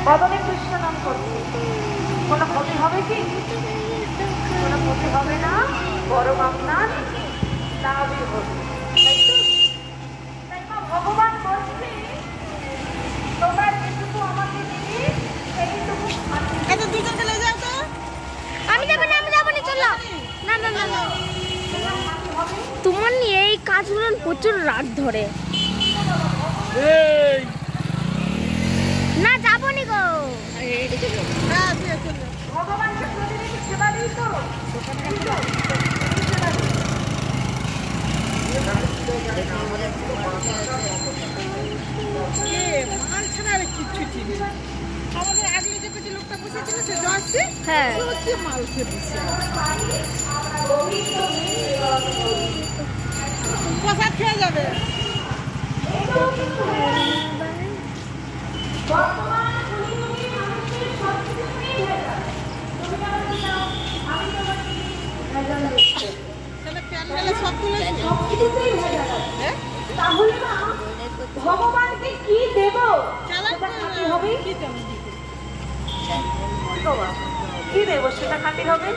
বদনে কৃষ্ণ নাম করছে, কোনো ক্ষতি হবে কি? কোনো ক্ষতি হবে না, বরং আপনার লাভই হবে। তাই মা ভগবান বলছে তোমরা যেটুকু আমাকে দিবি সেইটুকু দুজনকে লে যাও তো। আমি যাবো না, চলো। না না না না, তোমার নিয়ে এই কাজগুলো প্রচুর রাগ ধরে। না যাবো নি গো। ভগবানকে প্রতিদিন সেবা দিই তো। মাল ছাড়া আর কিচ্ছু ছিল। আমাদের আগে যে পেটে লোকটা বসেছিল সে যাচ্ছে, হ্যাঁ হচ্ছে মাল খেয়ে বসে প্রসাদ খেয়ে যাবে। ভগবানকে কি দেব? কি দেব সেটা খাতির হবে।